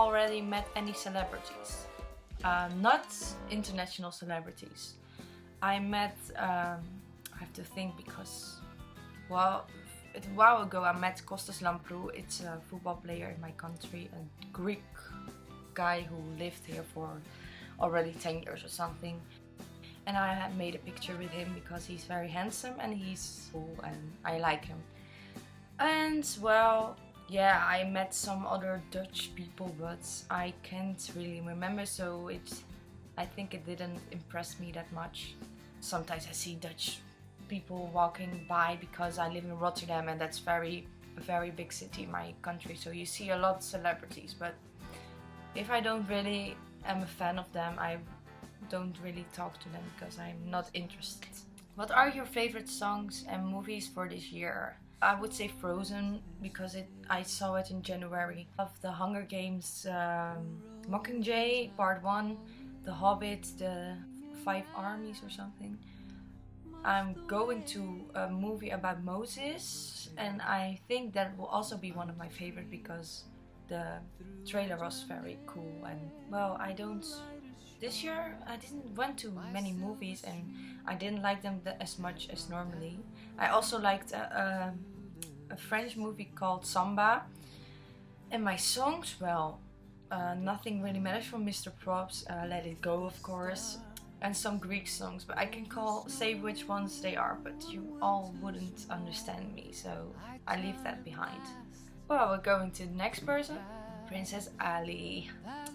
already met any celebrities. Not international celebrities. I met, I have to think because, well, a while ago I met Kostas Lamprou. It's a football player in my country, a Greek guy who lived here for already 10 years or something. And I had made a picture with him because he's very handsome and he's cool and I like him. And well, yeah, I met some other Dutch people, but I can't really remember, so I think it didn't impress me that much. Sometimes I see Dutch people walking by because I live in Rotterdam and that's a very big city in my country, so you see a lot of celebrities, but if I don't really am a fan of them, I don't really talk to them because I'm not interested. What are your favorite songs and movies for this year? I would say Frozen because I saw it in January. Of the Hunger Games, Mockingjay Part 1, The Hobbit, the 5 Armies or something. I'm going to a movie about Moses and I think that will also be one of my favorite because the trailer was very cool and well, this year I didn't went to many movies and I didn't like them as much as normally. I also liked a French movie called Samba. And my songs, well, Nothing Really Matters from Mr. Props, Let It Go of course, and some Greek songs, but I can say which ones they are, but you all wouldn't understand me, so I leave that behind. Well, we're going to the next person. Princess Ali.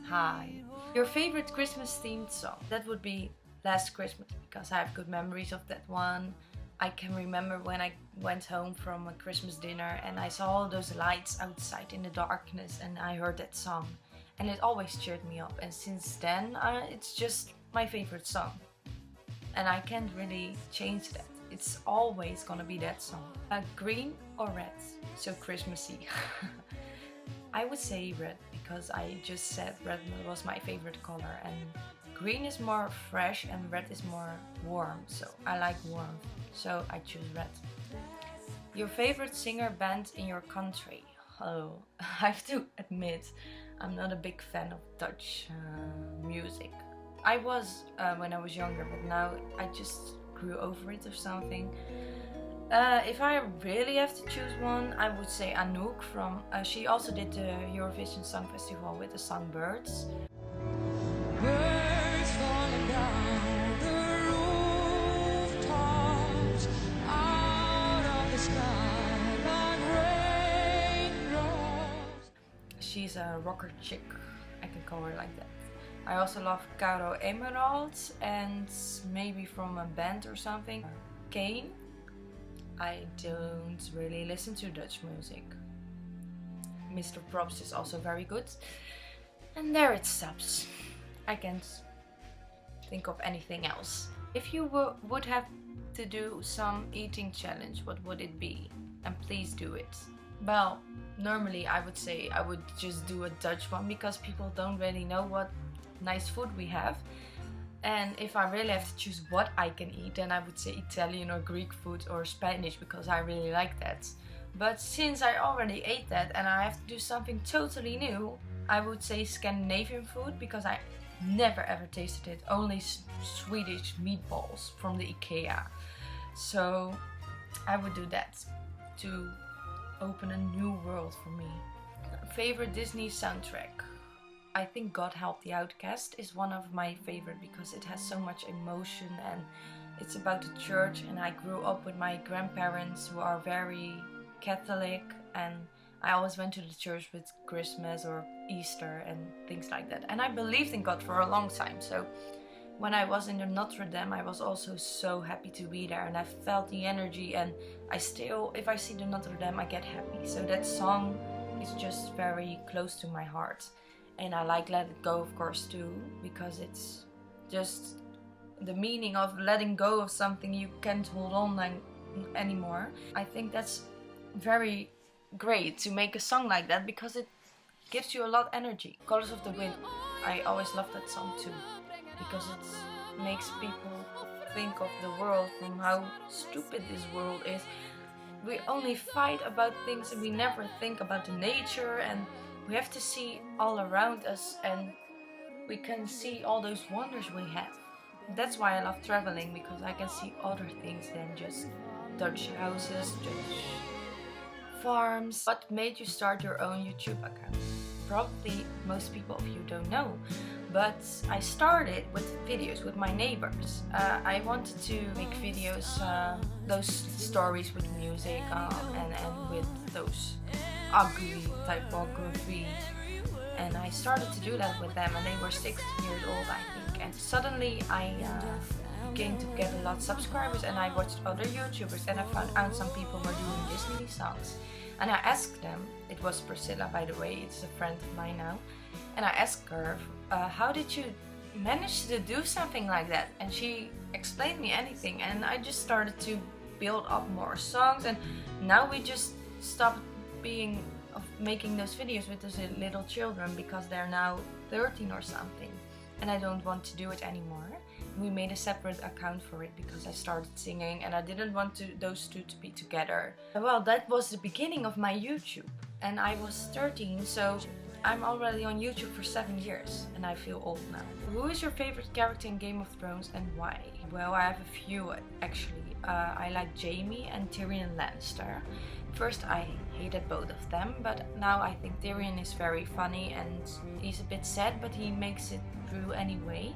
Hi. Your favorite Christmas themed song? That would be Last Christmas because I have good memories of that one. I can remember when I went home from a Christmas dinner and I saw all those lights outside in the darkness and I heard that song and it always cheered me up, and since then it's just my favorite song and I can't really change that. It's always gonna be that song. Green or red? So Christmassy. I would say red because I just said red was my favorite color and green is more fresh and red is more warm, so I like warm, so I choose red. Your favorite singer band in your country? Oh, I have to admit I'm not a big fan of Dutch music. I was when I was younger, but now I just grew over it or something. If I really have to choose one, I would say Anouk from, she also did the Eurovision Song Festival with the song Birds. Birds falling down the rooftops, out of the sky like raindrops. She's a rocker chick, I can call her like that. I also love Caro Emerald and maybe from a band or something, Kane. I don't really listen to Dutch music. Mr. Props is also very good. And there it stops. I can't think of anything else. If you would have to do some eating challenge, what would it be? And please do it. Well, normally I would say I would just do a Dutch one because people don't really know what nice food we have. And if I really have to choose what I can eat, then I would say Italian or Greek food or Spanish because I really like that. But since I already ate that and I have to do something totally new, I would say Scandinavian food because I never ever tasted it. Only Swedish meatballs from the IKEA. So I would do that to open a new world for me. Favorite Disney soundtrack? I think God Help the Outcast is one of my favorite because it has so much emotion and it's about the church, and I grew up with my grandparents who are very Catholic and I always went to the church with Christmas or Easter and things like that, and I believed in God for a long time, so when I was in the Notre Dame I was also so happy to be there and I felt the energy, and I still, if I see the Notre Dame I get happy, so that song is just very close to my heart. And I like Let It Go of course too, because it's just the meaning of letting go of something you can't hold on anymore. I think that's very great to make a song like that because it gives you a lot of energy. Colors of the Wind, I always love that song too because it makes people think of the world from how stupid this world is. We only fight about things and we never think about the nature and We have to see all around us, and we can see all those wonders we have. That's why I love traveling, because I can see other things than just Dutch houses, Dutch farms. What made you start your own YouTube account? Probably most people of you don't know, but I started with videos with my neighbors. I wanted to make videos, those stories with music and with those ugly typography, and I started to do that with them, and they were 6 years old, I think, and suddenly I began to get a lot of subscribers, and I watched other YouTubers, and I found out some people were doing Disney songs. And I asked them, it was Priscilla, by the way, it's a friend of mine now, and I asked her, how did you manage to do something like that? And she explained me anything, and I just started to build up more songs, and now we just stopped making those videos with those little children because they're now 13 or something, and I don't want to do it anymore. We made a separate account for it because I started singing, and I didn't want those two to be together. Well, that was the beginning of my YouTube, and I was 13, so I'm already on YouTube for 7 years, and I feel old now. Who is your favorite character in Game of Thrones and why? Well, I have a few actually. I like Jaime and Tyrion Lannister. First I hated both of them, but now I think Tyrion is very funny, and he's a bit sad, but he makes it through anyway.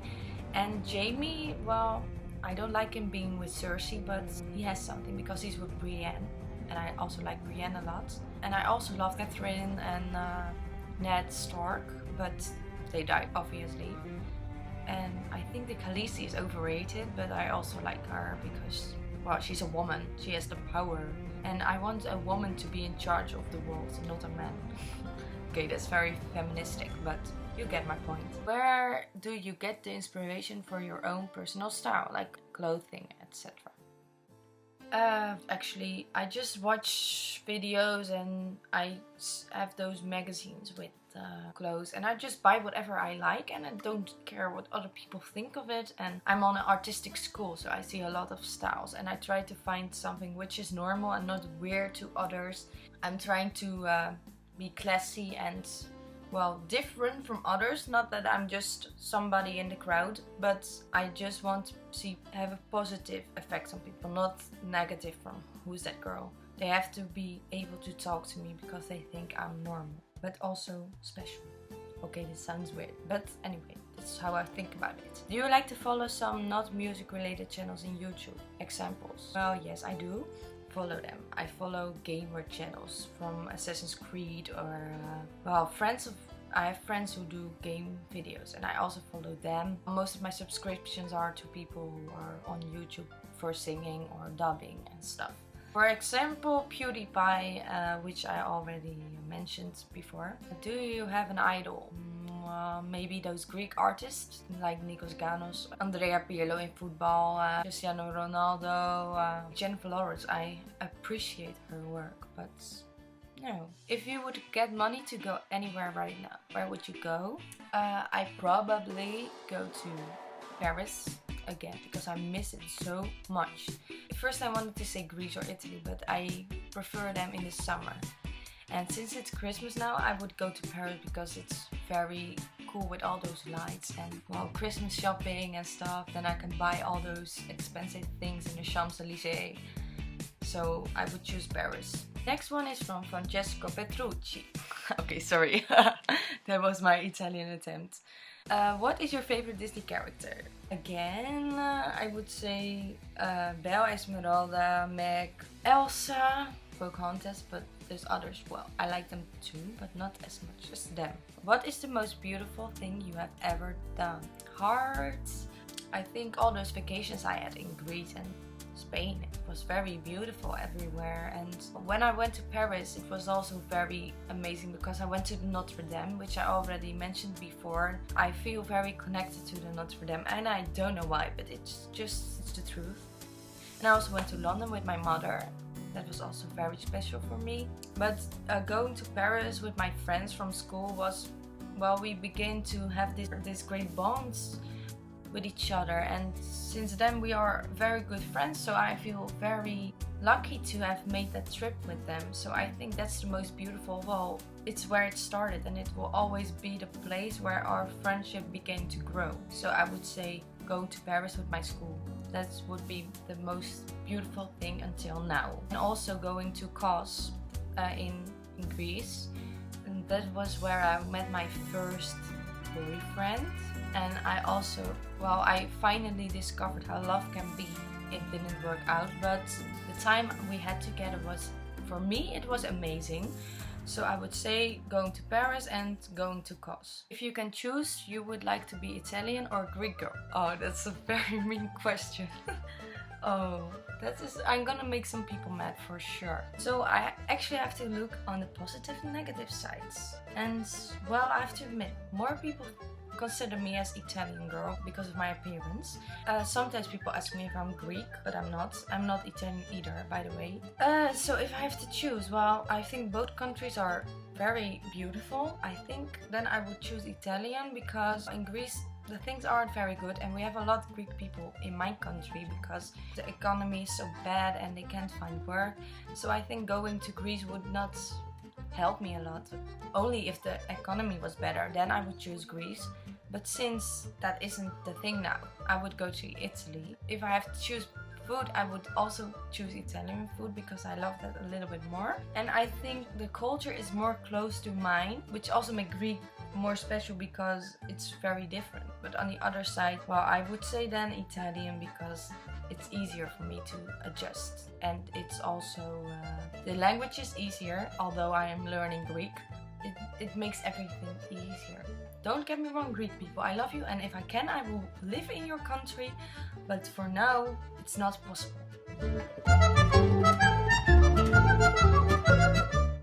And Jaime, well, I don't like him being with Cersei, but he has something because he's with Brienne, and I also like Brienne a lot. And I also love Catherine and Ned Stark, but they died obviously. And I think the Khaleesi is overrated, but I also like her because, well, she's a woman, she has the power. And I want a woman to be in charge of the world, not a man. Okay, that's very feministic, but you get my point. Where do you get the inspiration for your own personal style, like clothing, etc.? Actually, I just watch videos, and I have those magazines with clothes, and I just buy whatever I like, and I don't care what other people think of it. And I'm on an artistic school, so I see a lot of styles, and I try to find something which is normal and not weird to others. I'm trying to be classy and, well, different from others. Not that I'm just somebody in the crowd, but I just want to have a positive effect on people, not negative from who's that girl. They have to be able to talk to me because they think I'm normal, but also special. Okay, this sounds weird, but anyway, that's how I think about it. Do you like to follow some not music related channels in YouTube? Examples? Well, yes, I do follow them. I follow gamer channels from Assassin's Creed or well, I have friends who do game videos, and I also follow them. Most of my subscriptions are to people who are on YouTube for singing or dubbing and stuff. For example, PewDiePie, which I already mentioned before. Do you have an idol? Maybe those Greek artists like Nikos Ganos, Andrea Pirlo in football, Cristiano Ronaldo, Jennifer Lawrence. I appreciate her work, but no. If you would get money to go anywhere right now, where would you go? I probably go to Paris again because I miss it so much. At first I wanted to say Greece or Italy, but I prefer them in the summer. And since it's Christmas now, I would go to Paris because it's very cool with all those lights and, well, Christmas shopping and stuff. Then I can buy all those expensive things in the Champs-Élysées. So I would choose Paris. Next one is from Francesco Petrucci. Okay, sorry. That was my Italian attempt. What is your favorite Disney character? Again, I would say Belle, Esmeralda, Meg, Elsa, Pocahontas, but there's others. Well, I like them too, but not as much as them. What is the most beautiful thing you have ever done? Hearts. I think all those vacations I had in Greece and Spain, it was very beautiful everywhere. And when I went to Paris, it was also very amazing because I went to Notre Dame, which I already mentioned before. I feel very connected to the Notre Dame, and I don't know why, but it's the truth. And I also went to London with my mother. That was also very special for me. But going to Paris with my friends from school was, well, we began to have this great bonds with each other, and since then we are very good friends, so I feel very lucky to have made that trip with them. So I think that's the most beautiful of all. It's where it started, and it will always be the place where our friendship began to grow. So I would say going to Paris with my school. That would be the most beautiful thing until now. And also going to Kos in Greece. And that was where I met my first boyfriend. And I also, well, I finally discovered how love can be. It didn't work out, but the time we had together was, for me, it was amazing. So I would say going to Paris and going to Kos. If you can choose, you would like to be Italian or Greek girl? Oh, that's a very mean question. Oh, I'm gonna make some people mad for sure. So I actually have to look on the positive and negative sides. And well, I have to admit, more people consider me as Italian girl because of my appearance. Sometimes people ask me if I'm Greek, but I'm not. I'm not Italian either, by the way. So if I have to choose, well, I think both countries are very beautiful. I think then I would choose Italian because in Greece the things aren't very good, and we have a lot of Greek people in my country because the economy is so bad and they can't find work. So I think going to Greece would not help me a lot. Only if the economy was better, then I would choose Greece. But since that isn't the thing now, I would go to Italy. If I have to choose food, I would also choose Italian food because I love that a little bit more. And I think the culture is more close to mine, which also makes Greek more special because it's very different. But on the other side, well, I would say then Italian because it's easier for me to adjust. And it's also, the language is easier, although I am learning Greek. It makes everything easier. Don't get me wrong, Greek people, I love you, and if I can, I will live in your country, but for now, it's not possible.